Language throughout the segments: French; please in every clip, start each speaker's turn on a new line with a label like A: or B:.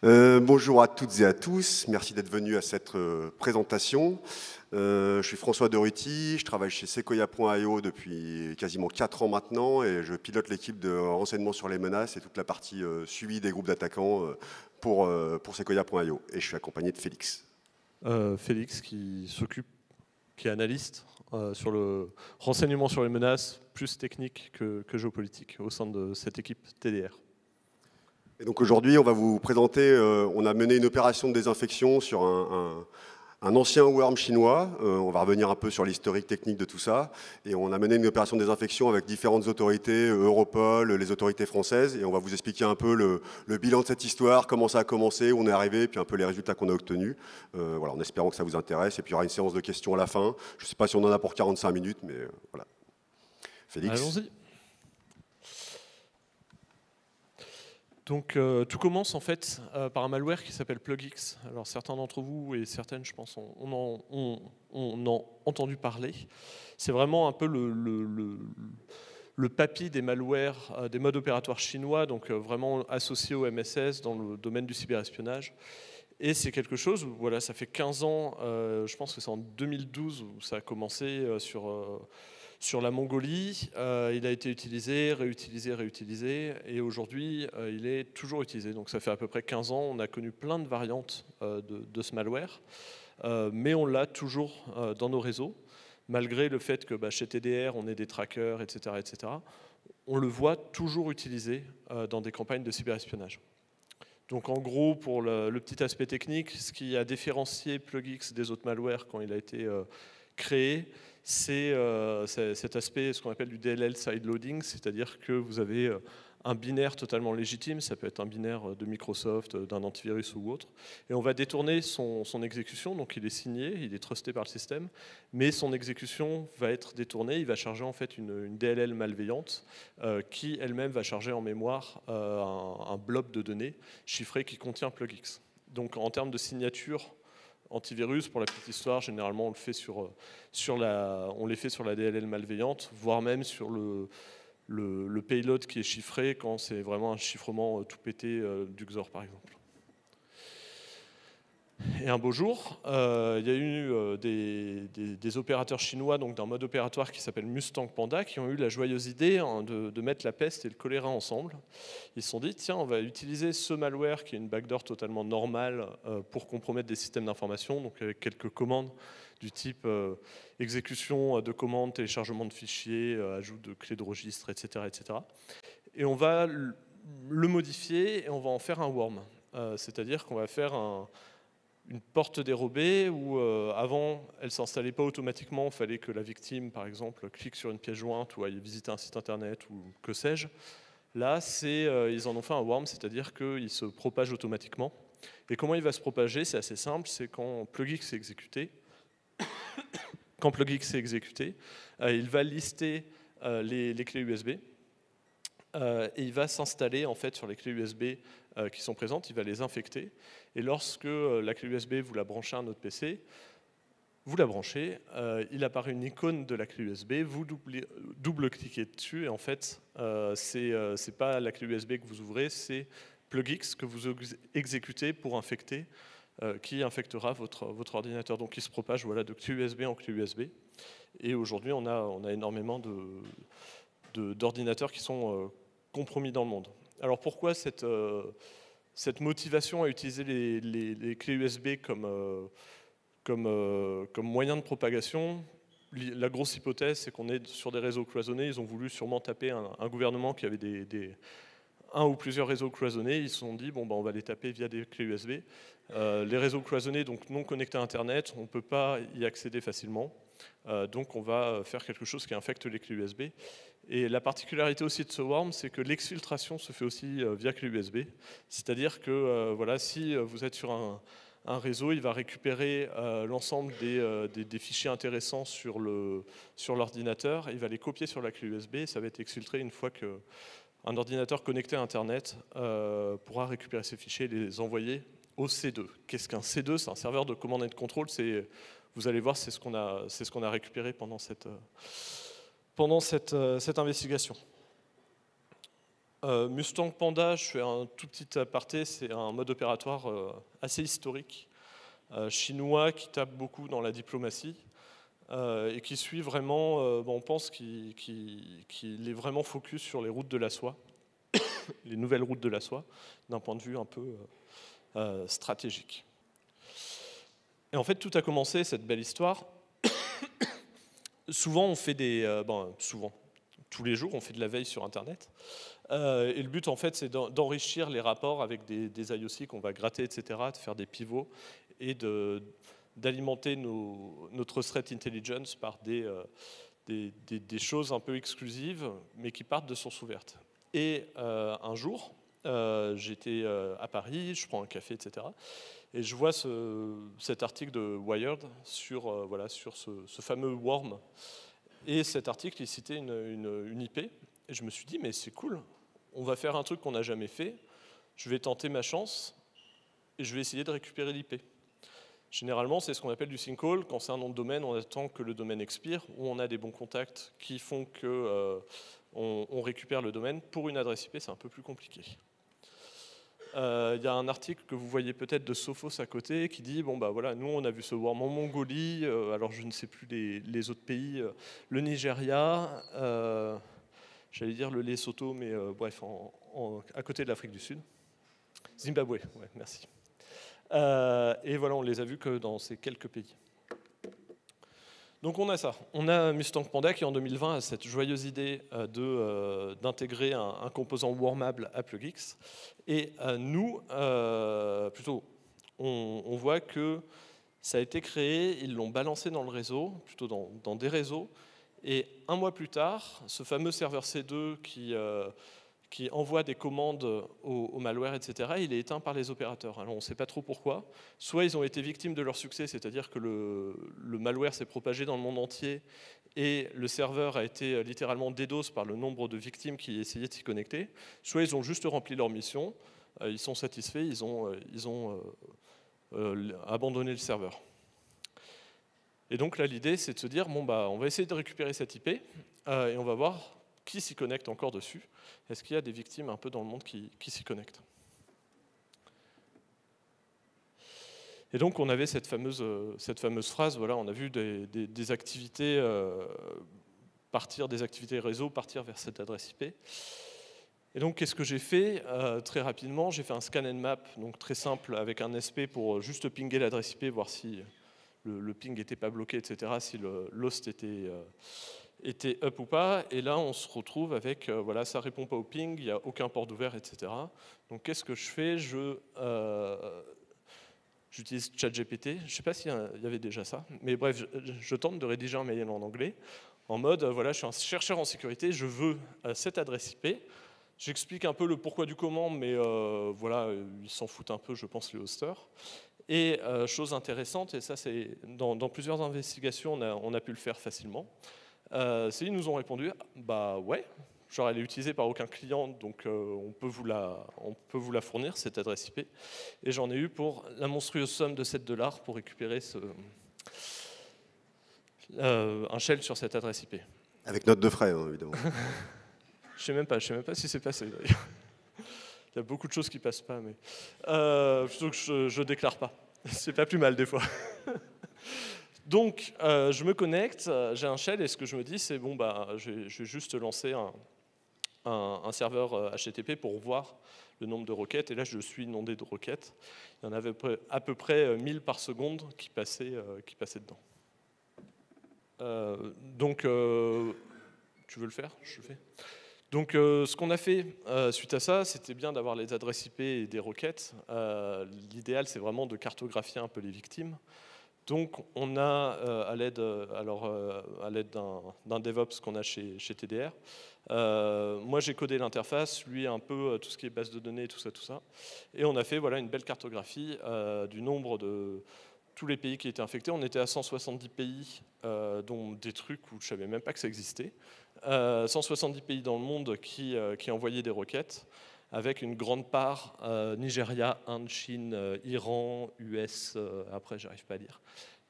A: Bonjour à toutes et à tous, merci d'être venus à cette présentation. Je suis François Deruty, je travaille chez Sequoia.io depuis quasiment 4 ans maintenant et je pilote l'équipe de renseignement sur les menaces et toute la partie suivi des groupes d'attaquants pour Sequoia.io. Et je suis accompagné de Félix.
B: Félix qui est analyste sur le renseignement sur les menaces, plus technique que géopolitique, au sein de cette équipe TDR.
A: Et donc aujourd'hui, on va vous présenter, on a mené une opération de désinfection sur un ancien worm chinois. On va revenir un peu sur l'historique technique de tout ça. Et on a mené une opération de désinfection avec différentes autorités, Europol, les autorités françaises. Et on va vous expliquer un peu le bilan de cette histoire, comment ça a commencé, où on est arrivé, puis un peu les résultats qu'on a obtenus. Voilà, en espérant que ça vous intéresse. Et puis il y aura une séance de questions à la fin. Je ne sais pas si on en a pour 45 minutes, mais voilà. Félix.
B: Allons-y. Donc tout commence en fait par un malware qui s'appelle PlugX. Alors certains d'entre vous et certaines, je pense, on en entendu parler. C'est vraiment un peu le papy des malwares, des modes opératoires chinois, donc vraiment associé au MSS dans le domaine du cyberespionnage. Et c'est quelque chose, voilà, ça fait 15 ans, je pense que c'est en 2012 où ça a commencé sur la Mongolie. Il a été utilisé, réutilisé, et aujourd'hui, il est toujours utilisé. Donc ça fait à peu près 15 ans, on a connu plein de variantes de ce malware, mais on l'a toujours dans nos réseaux, malgré le fait que chez TDR, on ait des trackers, etc., etc. On le voit toujours utilisé dans des campagnes de cyberespionnage. Donc en gros, pour le petit aspect technique, ce qui a différencié PlugX des autres malwares quand il a été créé, c'est cet aspect, ce qu'on appelle du DLL sideloading, c'est-à-dire que vous avez un binaire totalement légitime, ça peut être un binaire de Microsoft, d'un antivirus ou autre, et on va détourner son exécution, donc il est signé, il est trusté par le système, mais son exécution va être détournée, il va charger en fait une DLL malveillante qui elle-même va charger en mémoire un blob de données chiffré qui contient PlugX. Donc en termes de signature antivirus, pour la petite histoire, généralement on les fait sur la DLL malveillante, voire même sur le payload qui est chiffré quand c'est vraiment un chiffrement tout pété du XOR par exemple. Et un beau jour, il y a eu des opérateurs chinois, donc d'un mode opératoire qui s'appelle Mustang Panda, qui ont eu la joyeuse idée de mettre la peste et le choléra ensemble. Ils se sont dit, tiens, on va utiliser ce malware qui est une backdoor totalement normale pour compromettre des systèmes d'information, donc avec quelques commandes du type exécution de commandes, téléchargement de fichiers, ajout de clés de registre, etc., etc. Et on va le modifier et on va en faire un worm. C'est-à-dire qu'on va faire une porte dérobée où avant elle ne s'installait pas automatiquement, il fallait que la victime par exemple clique sur une pièce jointe ou aille visiter un site internet ou que sais-je. Là ils en ont fait un worm, c'est-à-dire qu'il se propage automatiquement. Et comment il va se propager? C'est assez simple, c'est quand PlugX est exécuté. Quand PlugX est exécuté, il va lister les clés USB et il va s'installer en fait sur les clés USB qui sont présentes, il va les infecter. Et lorsque la clé USB, vous la branchez à un autre PC, vous la branchez, il apparaît une icône de la clé USB, vous double-cliquez dessus, et en fait, c'est pas la clé USB que vous ouvrez, c'est PlugX que vous exécutez pour infecter, qui infectera votre ordinateur. Donc il se propage voilà, de clé USB en clé USB. Et aujourd'hui, on a énormément d'ordinateurs qui sont compromis dans le monde. Alors pourquoi cette motivation à utiliser les clés USB comme moyen de propagation? La grosse hypothèse, c'est qu'on est sur des réseaux cloisonnés. Ils ont voulu sûrement taper un gouvernement qui avait un ou plusieurs réseaux cloisonnés. Ils se sont dit, bon, on va les taper via des clés USB. Les réseaux cloisonnés, donc non connectés à Internet, on ne peut pas y accéder facilement. Donc on va faire quelque chose qui infecte les clés USB. Et la particularité aussi de ce worm, c'est que l'exfiltration se fait aussi via clé USB. C'est-à-dire que voilà, si vous êtes sur un réseau, il va récupérer l'ensemble des fichiers intéressants sur l'ordinateur, il va les copier sur la clé USB, et ça va être exfiltré une fois qu'un ordinateur connecté à Internet pourra récupérer ces fichiers et les envoyer au C2. Qu'est-ce qu'un C2? C'est un serveur de command and control. Vous allez voir, c'est ce qu'on a récupéré pendant cette investigation. Mustang Panda, je fais un tout petit aparté, c'est un mode opératoire assez historique, chinois qui tape beaucoup dans la diplomatie et qui suit vraiment, on pense qu'il est vraiment focus sur les routes de la soie, les nouvelles routes de la soie, d'un point de vue un peu stratégique. Et en fait, tout a commencé, cette belle histoire. Souvent, on fait souvent, tous les jours, on fait de la veille sur Internet. Et le but, en fait, c'est d'enrichir les rapports avec des IOC qu'on va gratter, etc., de faire des pivots et d'alimenter notre threat intelligence par des choses un peu exclusives, mais qui partent de sources ouvertes. Et un jour, j'étais à Paris, je prends un café, etc., et je vois cet article de Wired sur, sur ce fameux worm. Et cet article, il citait une IP. Et je me suis dit, mais c'est cool, on va faire un truc qu'on n'a jamais fait. Je vais tenter ma chance et je vais essayer de récupérer l'IP. Généralement, c'est ce qu'on appelle du sinkhole. Quand c'est un nom de domaine, on attend que le domaine expire ou on a des bons contacts qui font qu'on récupère le domaine. Pour une adresse IP, c'est un peu plus compliqué. Il y a un article que vous voyez peut-être de Sophos à côté qui dit bon bah voilà, nous on a vu ce worm en Mongolie, alors je ne sais plus les autres pays, le Nigeria, j'allais dire le Lesotho, mais bref, à côté de l'Afrique du Sud. Zimbabwe, ouais, merci. Et voilà, on les a vus que dans ces quelques pays. Donc on a ça. On a Mustang Panda qui en 2020 a cette joyeuse idée d'intégrer un composant wormable à PlugX. Et nous, plutôt, on voit que ça a été créé, ils l'ont balancé dans le réseau, plutôt dans des réseaux. Et un mois plus tard, ce fameux serveur C2 qui envoie des commandes au malware, etc., il est éteint par les opérateurs. Alors on ne sait pas trop pourquoi. Soit ils ont été victimes de leur succès, c'est-à-dire que le malware s'est propagé dans le monde entier et le serveur a été littéralement DDoS par le nombre de victimes qui essayaient de s'y connecter. Soit ils ont juste rempli leur mission, ils sont satisfaits, ils ont abandonné le serveur. Et donc là, l'idée, c'est de se dire, bon, bah, on va essayer de récupérer cette IP et on va voir qui s'y connecte encore dessus. Est-ce qu'il y a des victimes un peu dans le monde qui s'y connectent? Et donc on avait cette fameuse phrase, voilà, on a vu des activités partir, des activités réseau partir vers cette adresse IP. Et donc qu'est-ce que j'ai fait? Très rapidement, j'ai fait un scan and map, donc très simple, avec un SP pour juste pinguer l'adresse IP, voir si le ping n'était pas bloqué, etc., si le l'host était up ou pas, et là on se retrouve avec, voilà, ça répond pas au ping, il n'y a aucun port d'ouvert, etc. Donc qu'est-ce que je fais? J'utilise ChatGPT, je ne sais pas s'il y avait déjà ça, mais bref, je tente de rédiger un mail en anglais, en mode, voilà, je suis un chercheur en sécurité, je veux cette adresse IP, j'explique un peu le pourquoi du comment, mais voilà, ils s'en foutent un peu, je pense, les hosters. Et chose intéressante, et ça c'est dans plusieurs investigations, on a pu le faire facilement, ils nous ont répondu, bah ouais, genre elle est utilisée par aucun client, donc on peut vous la fournir, cette adresse IP. Et j'en ai eu pour la monstrueuse somme de $7 pour récupérer un shell sur cette adresse IP.
A: Avec note de frais, hein, évidemment.
B: Je sais même pas si c'est passé d'ailleurs. Il y a beaucoup de choses qui passent pas, mais plutôt que je déclare pas. C'est pas plus mal des fois. Donc, je me connecte, j'ai un shell, et ce que je me dis, c'est bon, bah, je vais juste lancer un serveur HTTP pour voir le nombre de requêtes, et là, je suis inondé de requêtes. Il y en avait à peu près 1000 par seconde qui passaient dedans. Donc, tu veux le faire? Je le fais. Donc, ce qu'on a fait suite à ça, c'était bien d'avoir les adresses IP et des requêtes. L'idéal, c'est vraiment de cartographier un peu les victimes. Donc, on a, à l'aide d'un DevOps qu'on a chez TDR, moi j'ai codé l'interface, lui un peu tout ce qui est base de données, tout ça. Et on a fait voilà, une belle cartographie du nombre de tous les pays qui étaient infectés. On était à 170 pays, dont des trucs où je ne savais même pas que ça existait. 170 pays dans le monde qui envoyaient des requêtes, avec une grande part Nigeria, Inde, Chine, Iran, US, après j'arrive pas à lire.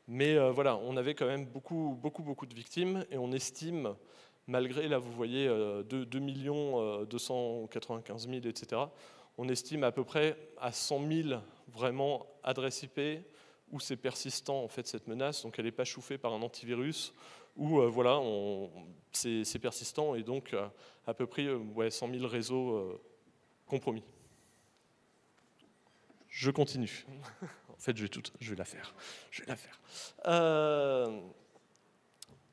B: Mais voilà, on avait quand même beaucoup de victimes, et on estime malgré, là vous voyez, 2 295 000, etc., on estime à peu près à 100 000 vraiment adresses IP où c'est persistant en fait cette menace, donc elle n'est pas chauffée par un antivirus, où voilà, c'est persistant et donc à peu près 100 000 réseaux compromis. Je continue. En fait, je vais la faire.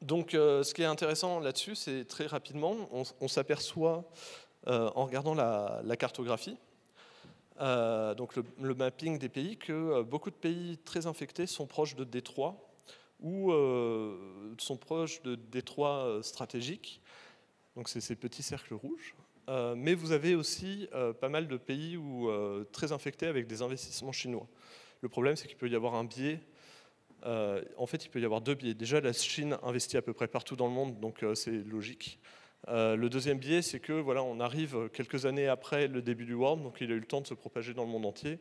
B: Donc, ce qui est intéressant là-dessus, c'est très rapidement, on s'aperçoit en regardant la cartographie, donc le mapping des pays, que beaucoup de pays très infectés sont proches de détroits ou sont proches de détroits stratégiques. Donc, c'est ces petits cercles rouges. Mais vous avez aussi pas mal de pays très infectés avec des investissements chinois. Le problème, c'est qu'il peut y avoir un biais. En fait, il peut y avoir deux biais. Déjà, la Chine investit à peu près partout dans le monde, donc c'est logique. Le deuxième biais, c'est que voilà, on arrive quelques années après le début du worm, donc il a eu le temps de se propager dans le monde entier.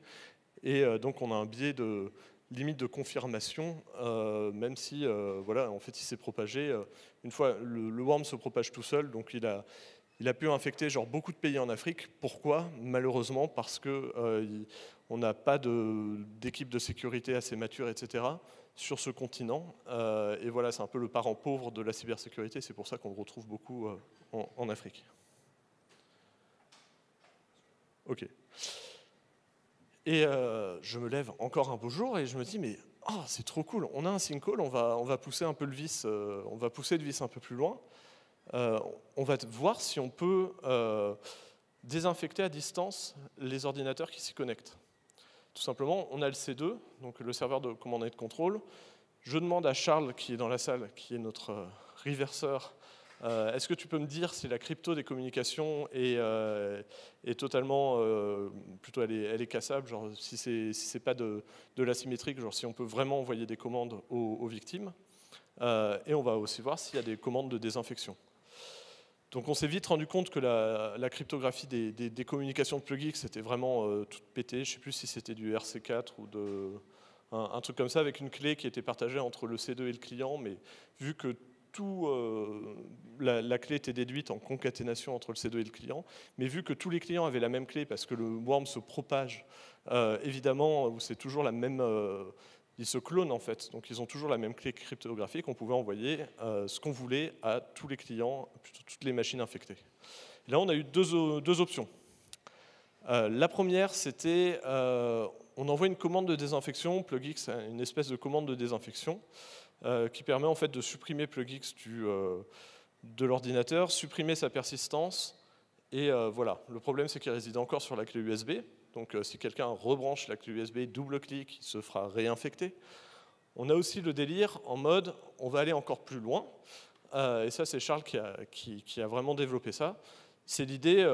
B: Et donc, on a un biais de limite de confirmation, même si voilà, en fait, il s'est propagé. Une fois, le worm se propage tout seul, donc il a pu infecter genre, beaucoup de pays en Afrique. Pourquoi? Malheureusement, parce qu'on n'a pas d'équipe de sécurité assez mature, etc., sur ce continent. Et voilà, c'est un peu le parent pauvre de la cybersécurité. C'est pour ça qu'on le retrouve beaucoup en Afrique. OK. Et je me lève encore un beau jour et je me dis, mais oh, c'est trop cool, on a un sinkhole, on va pousser un peu le vis, on va pousser le vis un peu plus loin. On va voir si on peut désinfecter à distance les ordinateurs qui s'y connectent. Tout simplement, on a le C2, donc le serveur de commande et de contrôle. Je demande à Charles, qui est dans la salle, qui est notre reverseur, est-ce que tu peux me dire si la crypto des communications est totalement, plutôt elle est cassable, genre si c'est pas de l'asymétrique, genre si on peut vraiment envoyer des commandes aux victimes. Et on va aussi voir s'il y a des commandes de désinfection. Donc on s'est vite rendu compte que la cryptographie des communications de PlugX était vraiment toute pétée. Je ne sais plus si c'était du RC4 ou un truc comme ça, avec une clé qui était partagée entre le C2 et le client, mais vu que la clé était déduite en concaténation entre le C2 et le client, mais vu que tous les clients avaient la même clé parce que le worm se propage, évidemment, c'est toujours la même... ils se clonent en fait, donc ils ont toujours la même clé cryptographique, on pouvait envoyer ce qu'on voulait à tous les clients, plutôt toutes les machines infectées. Et là on a eu deux options. La première c'était, on envoie une commande de désinfection, PlugX a une espèce de commande de désinfection qui permet en fait de supprimer PlugX de l'ordinateur, supprimer sa persistance, et voilà. Le problème c'est qu'il réside encore sur la clé USB. Donc si quelqu'un rebranche la clé USB, double-clic, il se fera réinfecter. On a aussi le délire en mode, on va aller encore plus loin. Et ça, c'est Charles qui a vraiment développé ça. C'est l'idée,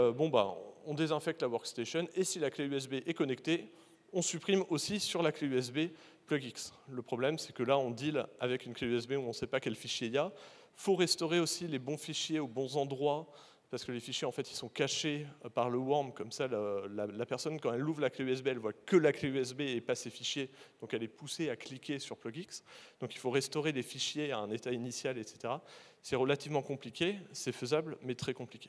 B: on désinfecte la workstation, et si la clé USB est connectée, on supprime aussi sur la clé USB PlugX. Le problème, c'est que là, on deal avec une clé USB où on ne sait pas quel fichier il y a. Il faut restaurer aussi les bons fichiers aux bons endroits, parce que les fichiers, en fait, ils sont cachés par le worm. Comme ça, la personne, quand elle ouvre la clé USB, elle voit que la clé USB et pas ses fichiers. Donc, elle est poussée à cliquer sur PlugX. Donc, il faut restaurer les fichiers à un état initial, etc. C'est relativement compliqué. C'est faisable, mais très compliqué.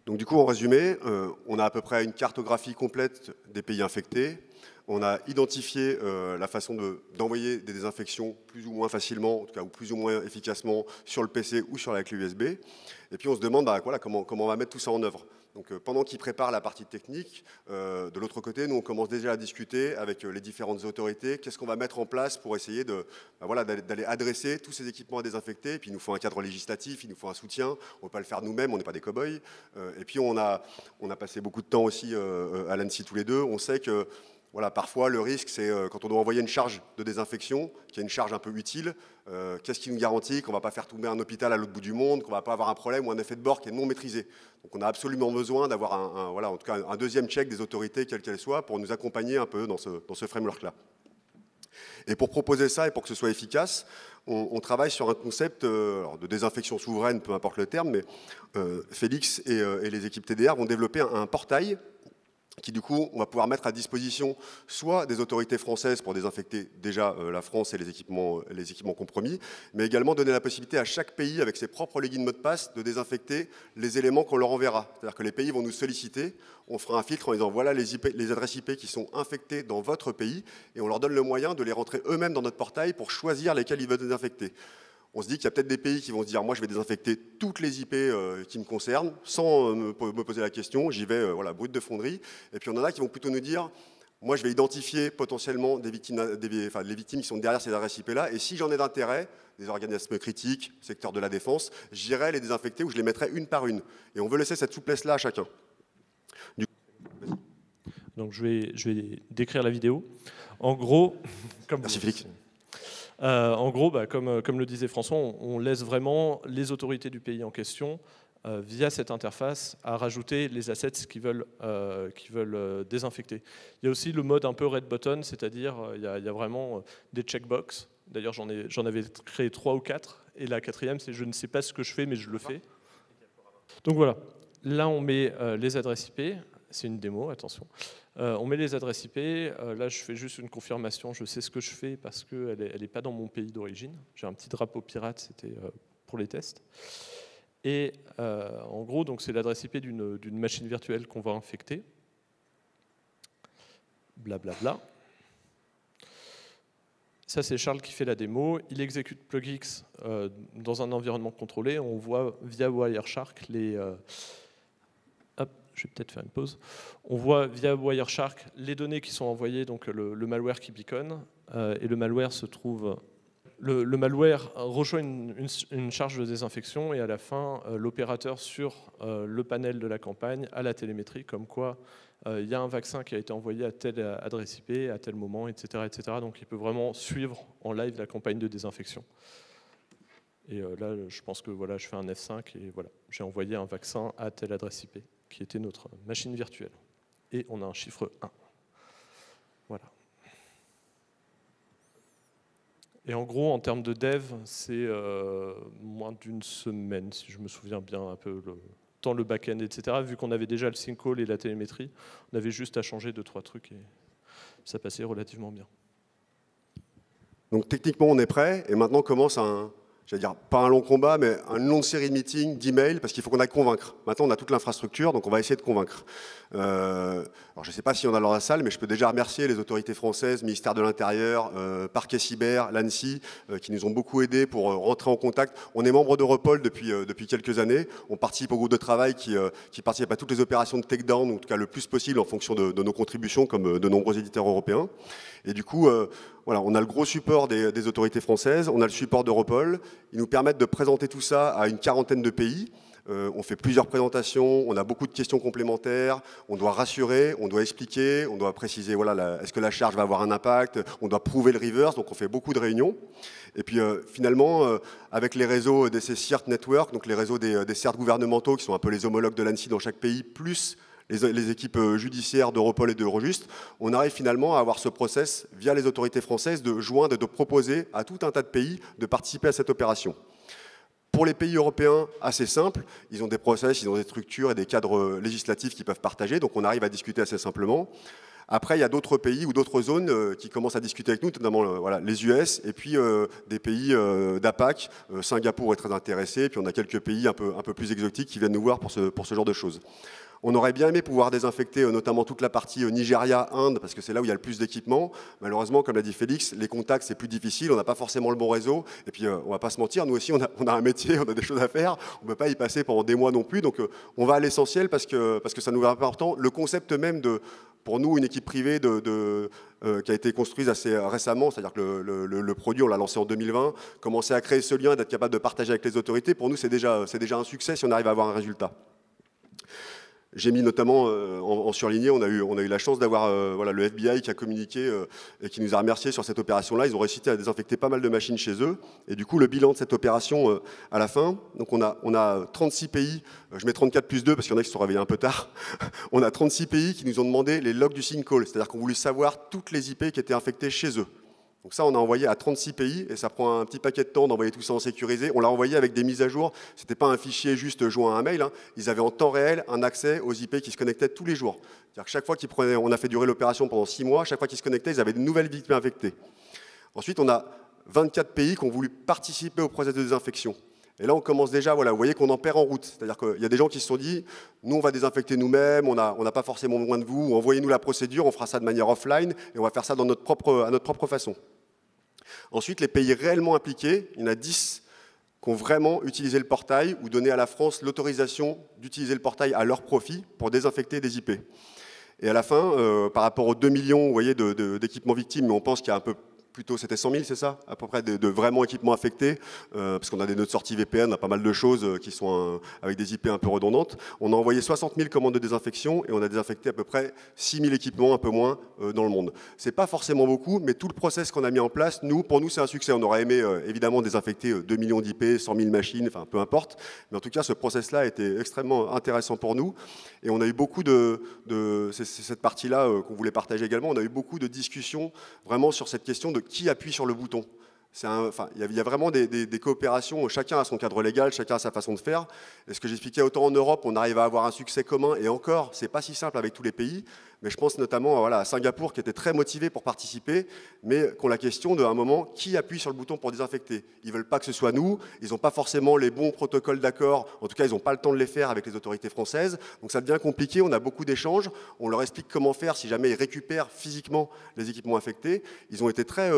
A: Donc, du coup, en résumé, on a à peu près une cartographie complète des pays infectés. On a identifié la façon d'envoyer des désinfections plus ou moins facilement, en tout cas, ou plus ou moins efficacement sur le PC ou sur la clé USB. Et puis on se demande voilà, comment on va mettre tout ça en œuvre. Donc pendant qu'ils préparent la partie technique, de l'autre côté, nous on commence déjà à discuter avec les différentes autorités, qu'est-ce qu'on va mettre en place pour essayer d'aller adresser tous ces équipements à désinfecter. Et puis il nous faut un cadre législatif, il nous faut un soutien, on ne peut pas le faire nous-mêmes, on n'est pas des cow-boys. Et puis on a passé beaucoup de temps aussi à l'ANSSI tous les deux, on sait que voilà, parfois, le risque, c'est quand on doit envoyer une charge de désinfection, qui est une charge un peu utile, qu'est-ce qui nous garantit qu'on ne va pas faire tomber un hôpital à l'autre bout du monde, qu'on ne va pas avoir un problème ou un effet de bord qui est non maîtrisé. Donc on a absolument besoin d'avoir en tout cas un deuxième check des autorités, quelles qu'elles soient, pour nous accompagner un peu dans ce framework-là. Et pour proposer ça et pour que ce soit efficace, on travaille sur un concept de désinfection souveraine, peu importe le terme, mais Félix et les équipes TDR vont développer un portail qui du coup, on va pouvoir mettre à disposition soit des autorités françaises pour désinfecter déjà la France et les équipements compromis, mais également donner la possibilité à chaque pays, avec ses propres logins de mot de passe, de désinfecter les éléments qu'on leur enverra. C'est-à-dire que les pays vont nous solliciter, on fera un filtre en disant voilà les adresses IP qui sont infectées dans votre pays, et on leur donne le moyen de les rentrer eux-mêmes dans notre portail pour choisir lesquels ils veulent désinfecter. On se dit qu'il y a peut-être des pays qui vont se dire « moi je vais désinfecter toutes les IP qui me concernent sans me poser la question, j'y vais voilà, brut de fonderie ». Et puis on en a qui vont plutôt nous dire « moi je vais identifier potentiellement les victimes qui sont derrière ces adresses IP-là et si j'en ai d'intérêt, des organismes critiques, secteur de la défense, j'irai les désinfecter ou je les mettrai une par une ». Et on veut laisser cette souplesse-là à chacun.
B: Donc je vais décrire la vidéo. En gros,
A: Merci Félix.
B: En gros, comme le disait François, on laisse vraiment les autorités du pays en question, via cette interface, à rajouter les assets qu'ils veulent désinfecter. Il y a aussi le mode un peu red button, c'est-à-dire il y a vraiment des checkbox. D'ailleurs, j'en avais créé 3 ou 4, et la 4e, c'est je ne sais pas ce que je fais, mais je le fais. Donc voilà, là on met les adresses IP. C'est une démo, attention. On met les adresses IP. Là, je fais juste une confirmation. Je sais ce que je fais parce qu'elle n'est pas dans mon pays d'origine. J'ai un petit drapeau pirate, c'était pour les tests. Et en gros, c'est l'adresse IP d'une machine virtuelle qu'on va infecter. Blablabla. Ça, c'est Charles qui fait la démo. Il exécute plugx dans un environnement contrôlé. On voit via Wireshark les... je vais peut-être faire une pause. On voit via Wireshark les données qui sont envoyées, donc le malware qui beacon, et le malware se trouve... Le malware reçoit une charge de désinfection et à la fin, l'opérateur sur le panel de la campagne a la télémétrie, comme quoi il y a un vaccin qui a été envoyé à telle adresse IP, à tel moment, etc., etc. Donc il peut vraiment suivre en live la campagne de désinfection. Et là, je pense que voilà, je fais un F5 et voilà, j'ai envoyé un vaccin à telle adresse IP, qui était notre machine virtuelle. Et on a un chiffre 1. Voilà. Et en gros, en termes de dev, c'est moins d'une semaine, si je me souviens bien un peu, tant le back-end, etc. Vu qu'on avait déjà le sync call et la télémétrie, on avait juste à changer 2-3 trucs et ça passait relativement bien.
A: Donc techniquement, on est prêt et maintenant commence j'allais dire, pas un long combat, mais une longue série de meetings, d'emails, parce qu'il faut qu'on aille convaincre. Maintenant, on a toute l'infrastructure, donc on va essayer de convaincre. Alors, je ne sais pas si on a dans la salle, mais je peux déjà remercier les autorités françaises, ministère de l'Intérieur, Parquet Cyber, l'ANSSI, qui nous ont beaucoup aidés pour rentrer en contact. On est membre d'Europol depuis quelques années. On participe au groupe de travail qui participe à toutes les opérations de takedown, en tout cas le plus possible en fonction de nos contributions, comme de nombreux éditeurs européens. Et du coup, voilà, on a le gros support des autorités françaises, on a le support d'Europol. Ils nous permettent de présenter tout ça à une quarantaine de pays. On fait plusieurs présentations, on a beaucoup de questions complémentaires, on doit rassurer, on doit expliquer, on doit préciser voilà, est-ce que la charge va avoir un impact, on doit prouver le reverse, donc on fait beaucoup de réunions. Et puis finalement, avec les réseaux des CERT Network, donc les réseaux des CERT gouvernementaux, qui sont un peu les homologues de l'ANSSI dans chaque pays, plus les équipes judiciaires d'Europol et d'Eurojust, on arrive finalement à avoir ce process via les autorités françaises de joindre et de proposer à tout un tas de pays de participer à cette opération. Pour les pays européens, assez simple, ils ont des process, ils ont des structures et des cadres législatifs qu'ils peuvent partager, donc on arrive à discuter assez simplement. Après, il y a d'autres pays ou d'autres zones qui commencent à discuter avec nous, notamment voilà, les US, et puis des pays d'APAC. Singapour est très intéressé, et puis on a quelques pays un peu plus exotiques qui viennent nous voir pour ce genre de choses. On aurait bien aimé pouvoir désinfecter notamment toute la partie Nigeria, Inde, parce que c'est là où il y a le plus d'équipements. Malheureusement, comme l'a dit Félix, les contacts, c'est plus difficile, on n'a pas forcément le bon réseau. Et puis, on ne va pas se mentir, nous aussi, on a un métier, on a des choses à faire. On ne peut pas y passer pendant des mois non plus. Donc, on va à l'essentiel parce que ça nous est important. Le concept même pour nous, une équipe privée qui a été construite assez récemment, c'est-à-dire que le produit, on l'a lancé en 2020, commencer à créer ce lien, d'être capable de partager avec les autorités, pour nous, c'est déjà un succès si on arrive à avoir un résultat. J'ai mis notamment en surligné, on a eu la chance d'avoir voilà, le FBI qui a communiqué et qui nous a remerciés sur cette opération-là. Ils ont réussi à désinfecter pas mal de machines chez eux. Et du coup, le bilan de cette opération à la fin, donc on a 36 pays, je mets 34 plus 2 parce qu'il y en a qui se sont réveillés un peu tard. On a 36 pays qui nous ont demandé les logs du sync call, c'est-à-dire qu'on voulait savoir toutes les IP qui étaient infectées chez eux. Donc ça, on a envoyé à 36 pays, et ça prend un petit paquet de temps d'envoyer tout ça en sécurisé. On l'a envoyé avec des mises à jour. Ce n'était pas un fichier juste joint à un mail. Hein. Ils avaient en temps réel un accès aux IP qui se connectaient tous les jours. C'est-à-dire que chaque fois on a fait durer l'opération pendant 6 mois, chaque fois qu'ils se connectaient, ils avaient de nouvelles victimes infectées. Ensuite, on a 24 pays qui ont voulu participer au processus de désinfection. Et là, on commence déjà, voilà, vous voyez qu'on en perd en route. C'est-à-dire qu'il y a des gens qui se sont dit, nous, on va désinfecter nous-mêmes, on n'a pas forcément besoin de vous, envoyez-nous la procédure, on fera ça de manière offline, et on va faire ça à notre propre façon. Ensuite, les pays réellement impliqués, il y en a 10 qui ont vraiment utilisé le portail ou donné à la France l'autorisation d'utiliser le portail à leur profit pour désinfecter des IP. Et à la fin, par rapport aux 2 millions, vous voyez, d'équipements victimes, mais on pense qu'il y a un peu plutôt, c'était 100 000, c'est ça, à peu près, de vraiment équipements affectés, parce qu'on a des nœuds de sortie VPN, on a pas mal de choses qui sont avec des IP un peu redondantes. On a envoyé 60 000 commandes de désinfection et on a désinfecté à peu près 6 000 équipements, un peu moins, dans le monde. C'est pas forcément beaucoup, mais tout le process qu'on a mis en place, pour nous, c'est un succès. On aurait aimé, évidemment, désinfecter 2 millions d'IP, 100 000 machines, enfin, peu importe. Mais en tout cas, ce process-là a été extrêmement intéressant pour nous. Et on a eu beaucoup c'est cette partie-là qu'on voulait partager également, on a eu beaucoup de discussions vraiment sur cette question de qui appuie sur le bouton. Il y a vraiment des coopérations, chacun a son cadre légal, chacun a sa façon de faire. Et ce que j'expliquais, autant en Europe, on arrive à avoir un succès commun, et encore, c'est pas si simple avec tous les pays, mais je pense notamment à Singapour qui était très motivé pour participer, mais qu'on la question d'un moment, qui appuie sur le bouton pour désinfecter? Ils ne veulent pas que ce soit nous, ils n'ont pas forcément les bons protocoles d'accord, en tout cas ils n'ont pas le temps de les faire avec les autorités françaises, donc ça devient compliqué, on a beaucoup d'échanges, on leur explique comment faire si jamais ils récupèrent physiquement les équipements infectés. Ils ont été très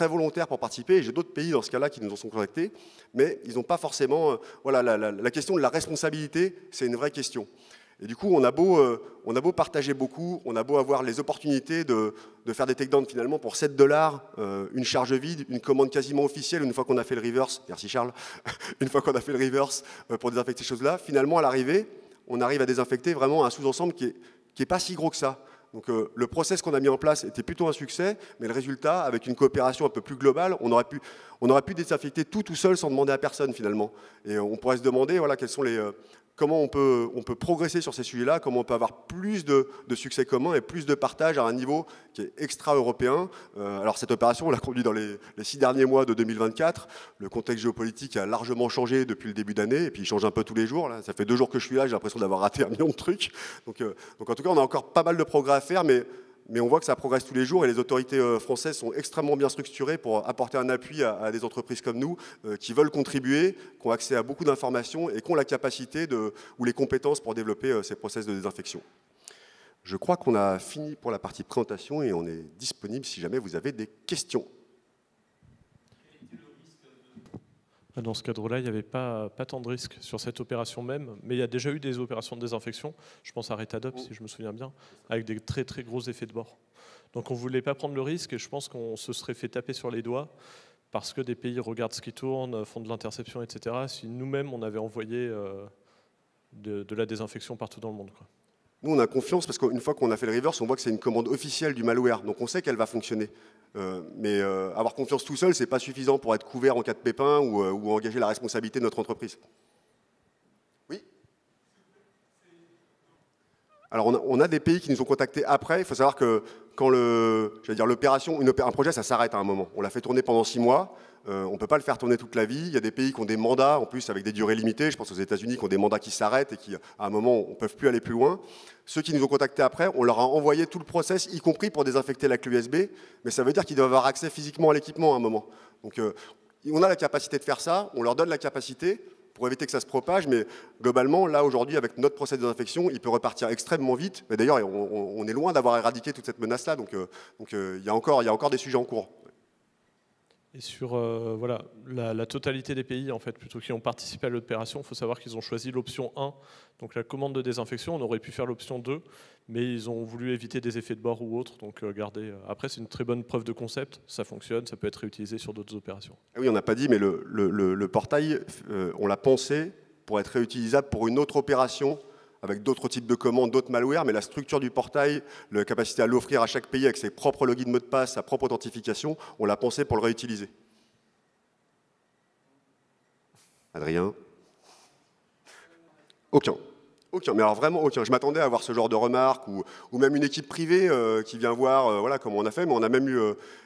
A: volontaires pour participer, et j'ai d'autres pays dans ce cas-là qui nous en sont contactés, mais ils n'ont pas forcément... la question de la responsabilité, c'est une vraie question. Et du coup, on a beau partager beaucoup, on a beau avoir les opportunités de faire des takedowns finalement pour 7 $, une charge vide, une commande quasiment officielle, une fois qu'on a fait le reverse, merci Charles, une fois qu'on a fait le reverse pour désinfecter ces choses-là, finalement à l'arrivée, on arrive à désinfecter vraiment un sous-ensemble qui est pas si gros que ça. Donc le process qu'on a mis en place était plutôt un succès, mais le résultat, avec une coopération un peu plus globale, on aurait pu désinfecter tout seul sans demander à personne finalement. Et on pourrait se demander quels sont comment on peut progresser sur ces sujets-là, comment on peut avoir plus de succès commun et plus de partage à un niveau qui est extra-européen. Alors cette opération, on l'a conduite dans les 6 derniers mois de 2024. Le contexte géopolitique a largement changé depuis le début d'année, et puis il change un peu tous les jours. Là. Ça fait 2 jours que je suis là, j'ai l'impression d'avoir raté 1 million de trucs. Donc en tout cas, on a encore pas mal de progrès à faire, mais on voit que ça progresse tous les jours, et les autorités françaises sont extrêmement bien structurées pour apporter un appui à des entreprises comme nous qui veulent contribuer, qui ont accès à beaucoup d'informations et qui ont la capacité ou les compétences pour développer ces process de désinfection. Je crois qu'on a fini pour la partie présentation et on est disponible si jamais vous avez des questions.
B: Dans ce cadre-là, il n'y avait pas tant de risques sur cette opération même, mais il y a déjà eu des opérations de désinfection, je pense à Retadop si je me souviens bien, avec des très très gros effets de bord. Donc on ne voulait pas prendre le risque, et je pense qu'on se serait fait taper sur les doigts parce que des pays regardent ce qui tourne, font de l'interception, etc. Si nous-mêmes on avait envoyé de la désinfection partout dans le monde, quoi.
A: Nous, on a confiance parce qu'une fois qu'on a fait le reverse, on voit que c'est une commande officielle du malware, donc on sait qu'elle va fonctionner. Mais avoir confiance tout seul, ce n'est pas suffisant pour être couvert en cas de pépin ou engager la responsabilité de notre entreprise. Oui. Alors, on a des pays qui nous ont contactés après. Il faut savoir que quand l'opération, un projet, ça s'arrête à un moment. On l'a fait tourner pendant 6 mois. On ne peut pas le faire tourner toute la vie. Il y a des pays qui ont des mandats, en plus avec des durées limitées. Je pense aux États-Unis qui ont des mandats qui s'arrêtent et qui, à un moment, on ne peut plus aller plus loin. Ceux qui nous ont contactés après, on leur a envoyé tout le process, y compris pour désinfecter la clé USB. Mais ça veut dire qu'ils doivent avoir accès physiquement à l'équipement à un moment. Donc, on a la capacité de faire ça. On leur donne la capacité pour éviter que ça se propage. Mais globalement, là, aujourd'hui, avec notre process de désinfection, il peut repartir extrêmement vite. Mais d'ailleurs, on est loin d'avoir éradiqué toute cette menace-là. Donc, il y a encore des sujets en cours.
B: Et sur la totalité des pays en fait, plutôt qui ont participé à l'opération, il faut savoir qu'ils ont choisi l'option 1, donc la commande de désinfection. On aurait pu faire l'option 2, mais ils ont voulu éviter des effets de bord ou autres, donc garder. Après, c'est une très bonne preuve de concept, ça fonctionne, ça peut être réutilisé sur d'autres opérations.
A: Ah oui, on n'a pas dit, mais le portail, on l'a pensé pour être réutilisable pour une autre opération, avec d'autres types de commandes, d'autres malwares, mais la structure du portail, la capacité à l'offrir à chaque pays avec ses propres logins mot de passe, sa propre authentification, on l'a pensé pour le réutiliser. Adrien? Aucun. Aucun, mais alors vraiment aucun. Je m'attendais à avoir ce genre de remarques ou même une équipe privée qui vient voir voilà, comment on a fait, mais on a même eu,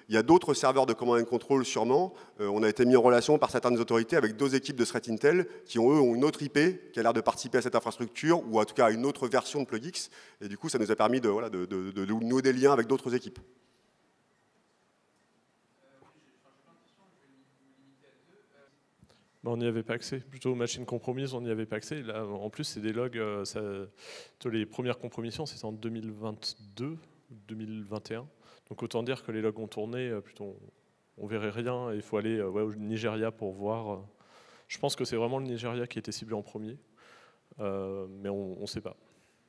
A: il y a d'autres serveurs de command and control sûrement. On a été mis en relation par certaines autorités avec d'autres équipes de Threat Intel qui ont une autre IP qui a l'air de participer à cette infrastructure ou en tout cas à une autre version de PlugX. Et du coup, ça nous a permis voilà, de nouer des liens avec d'autres équipes.
B: On n'y avait pas accès. Plutôt aux machines compromises, on n'y avait pas accès. Là, en plus, c'est des logs. Les premières compromissions, c'était en 2022, 2021. Donc autant dire que les logs ont tourné. Plutôt, on verrait rien. Il faut aller au Nigeria pour voir. Je pense que c'est vraiment le Nigeria qui était ciblé en premier, mais on ne sait pas.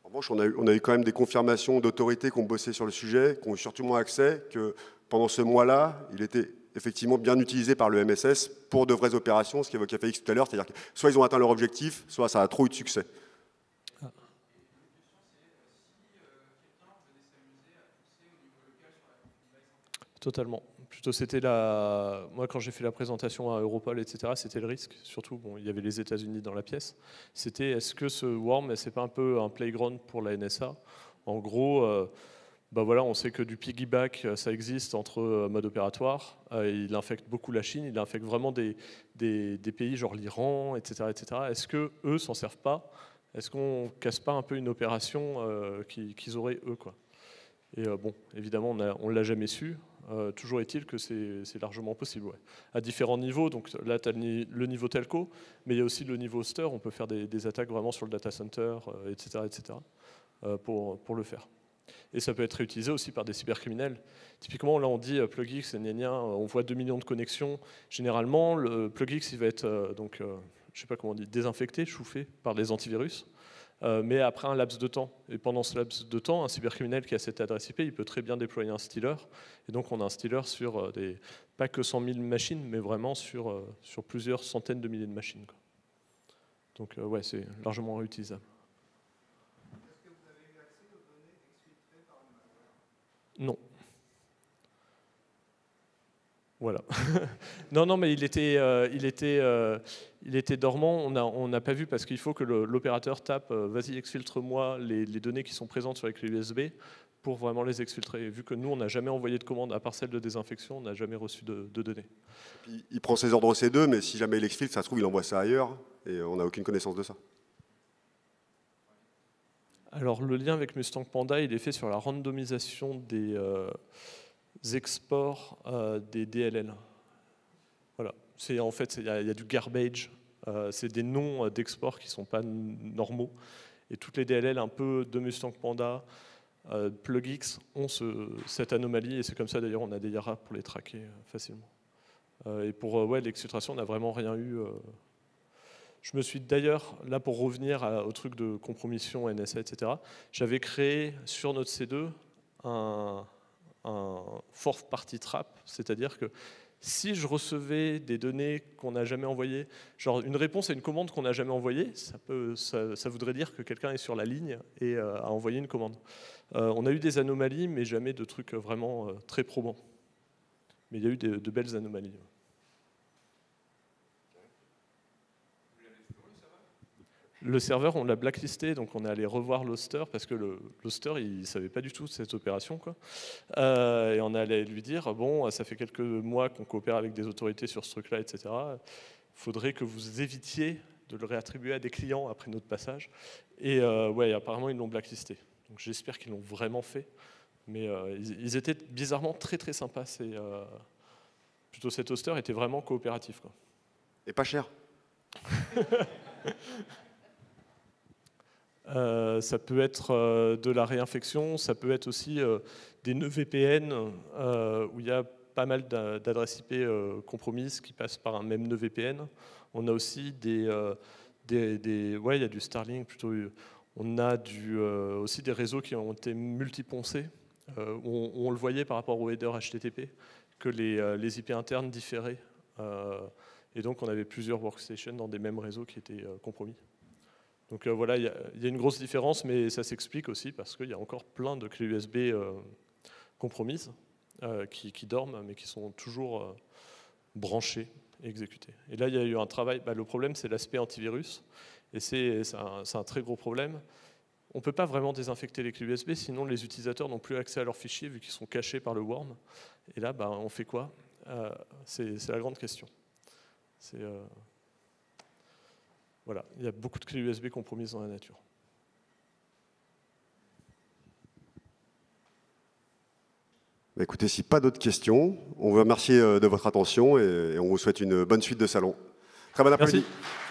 A: En revanche, on a eu quand même des confirmations d'autorités qui ont bossé sur le sujet, qui ont surtout moins accès, que pendant ce mois-là, il était effectivement bien utilisé par le MSS pour de vraies opérations, ce qu'évoquait Félix tout à l'heure, c'est-à-dire que soit ils ont atteint leur objectif, soit ça a trop eu de succès.
B: Totalement. Plutôt, c'était moi, quand j'ai fait la présentation à Europol, etc., c'était le risque. Surtout, bon, il y avait les États-Unis dans la pièce. C'était, est-ce que ce worm, c'est pas un peu un playground pour la NSA? En gros, voilà, on sait que du piggyback, ça existe entre modes opératoires. Il infecte beaucoup la Chine. Il infecte vraiment des pays genre l'Iran, etc., etc. Est-ce que eux s'en servent pas? Est-ce qu'on casse pas un peu une opération qu'ils auraient eux, quoi? Et bon, évidemment, on l'a jamais su. Toujours est-il que c'est largement possible, ouais. À différents niveaux. Donc là, tu as le niveau telco, mais il y a aussi le niveau hoster. On peut faire des attaques vraiment sur le data center, etc., etc., pour le faire. Et ça peut être réutilisé aussi par des cybercriminels. Typiquement, là, on dit PlugX, on voit 2 millions de connexions. Généralement, le PlugX, il va être, je ne sais pas comment on dit, désinfecté, chauffé par des antivirus. Mais après un laps de temps. Et pendant ce laps de temps, un cybercriminel qui a cette adresse IP, il peut très bien déployer un stealer. Et donc on a un stealer sur pas que 100 000 machines, mais vraiment sur plusieurs centaines de milliers de machines, quoi. Donc ouais, c'est largement réutilisable.
C: Est-ce que vous avez eu accès aux données exfiltrées par le malware?
B: Non. Voilà. Non, mais il était dormant. On n'a pas vu parce qu'il faut que l'opérateur tape vas-y, exfiltre-moi les données qui sont présentes sur les clés USB pour vraiment les exfiltrer. Et vu que nous, on n'a jamais envoyé de commande, à part celle de désinfection, on n'a jamais reçu de données.
A: Et puis, il prend ses ordres au C2, mais si jamais il exfiltre, ça se trouve, il envoie ça ailleurs, et on n'a aucune connaissance de ça.
B: Alors, le lien avec Mustang Panda, il est fait sur la randomisation des exports des DLL. Voilà. En fait, il y a du garbage. C'est des noms d'export qui ne sont pas normaux. Et toutes les DLL un peu de Mustang Panda, PlugX ont cette anomalie. Et c'est comme ça, d'ailleurs, on a des IARA pour les traquer facilement. Et pour l'exfiltration, on n'a vraiment rien eu. Je me suis d'ailleurs, là pour revenir au truc de compromission, NSA, etc., j'avais créé sur notre C2 un fourth party trap, c'est-à-dire que si je recevais des données qu'on n'a jamais envoyées, genre une réponse à une commande qu'on n'a jamais envoyée, ça voudrait dire que quelqu'un est sur la ligne et a envoyé une commande. On a eu des anomalies, mais jamais de trucs vraiment très probants. Mais il y a eu de belles anomalies. Le serveur, on l'a blacklisté, donc on est allé revoir l'hoster parce que l'hoster, il ne savait pas du tout de cette opération, quoi. Et on est allé lui dire, bon, ça fait quelques mois qu'on coopère avec des autorités sur ce truc-là, etc. Il faudrait que vous évitiez de le réattribuer à des clients après notre passage. Et ouais, apparemment, ils l'ont blacklisté. Donc j'espère qu'ils l'ont vraiment fait. Mais ils étaient bizarrement très très sympas. Plutôt cet hoster était vraiment coopératif, quoi.
A: Et pas cher.
B: Ça peut être de la réinfection, ça peut être aussi des nœuds VPN où il y a pas mal d'adresses IP compromises qui passent par un même nœud VPN. On a aussi il y a du Starlink plutôt. On a aussi des réseaux qui ont été multiponcés. On le voyait par rapport au header HTTP que les IP internes différaient. Et donc on avait plusieurs workstations dans des mêmes réseaux qui étaient compromis. Donc voilà, il y a une grosse différence, mais ça s'explique aussi parce qu'il y a encore plein de clés USB compromises qui dorment, mais qui sont toujours branchées exécuter. Et là, il y a eu un travail. Le problème, c'est l'aspect antivirus. Et c'est un très gros problème. On ne peut pas vraiment désinfecter les clés USB, sinon les utilisateurs n'ont plus accès à leurs fichiers vu qu'ils sont cachés par le worm. Et là, on fait quoi? C'est la grande question. Voilà, il y a beaucoup de clés USB compromises dans la nature.
A: Écoutez, si pas d'autres questions, on vous remercie de votre attention et on vous souhaite une bonne suite de salon. Très bon après-midi.
B: Merci.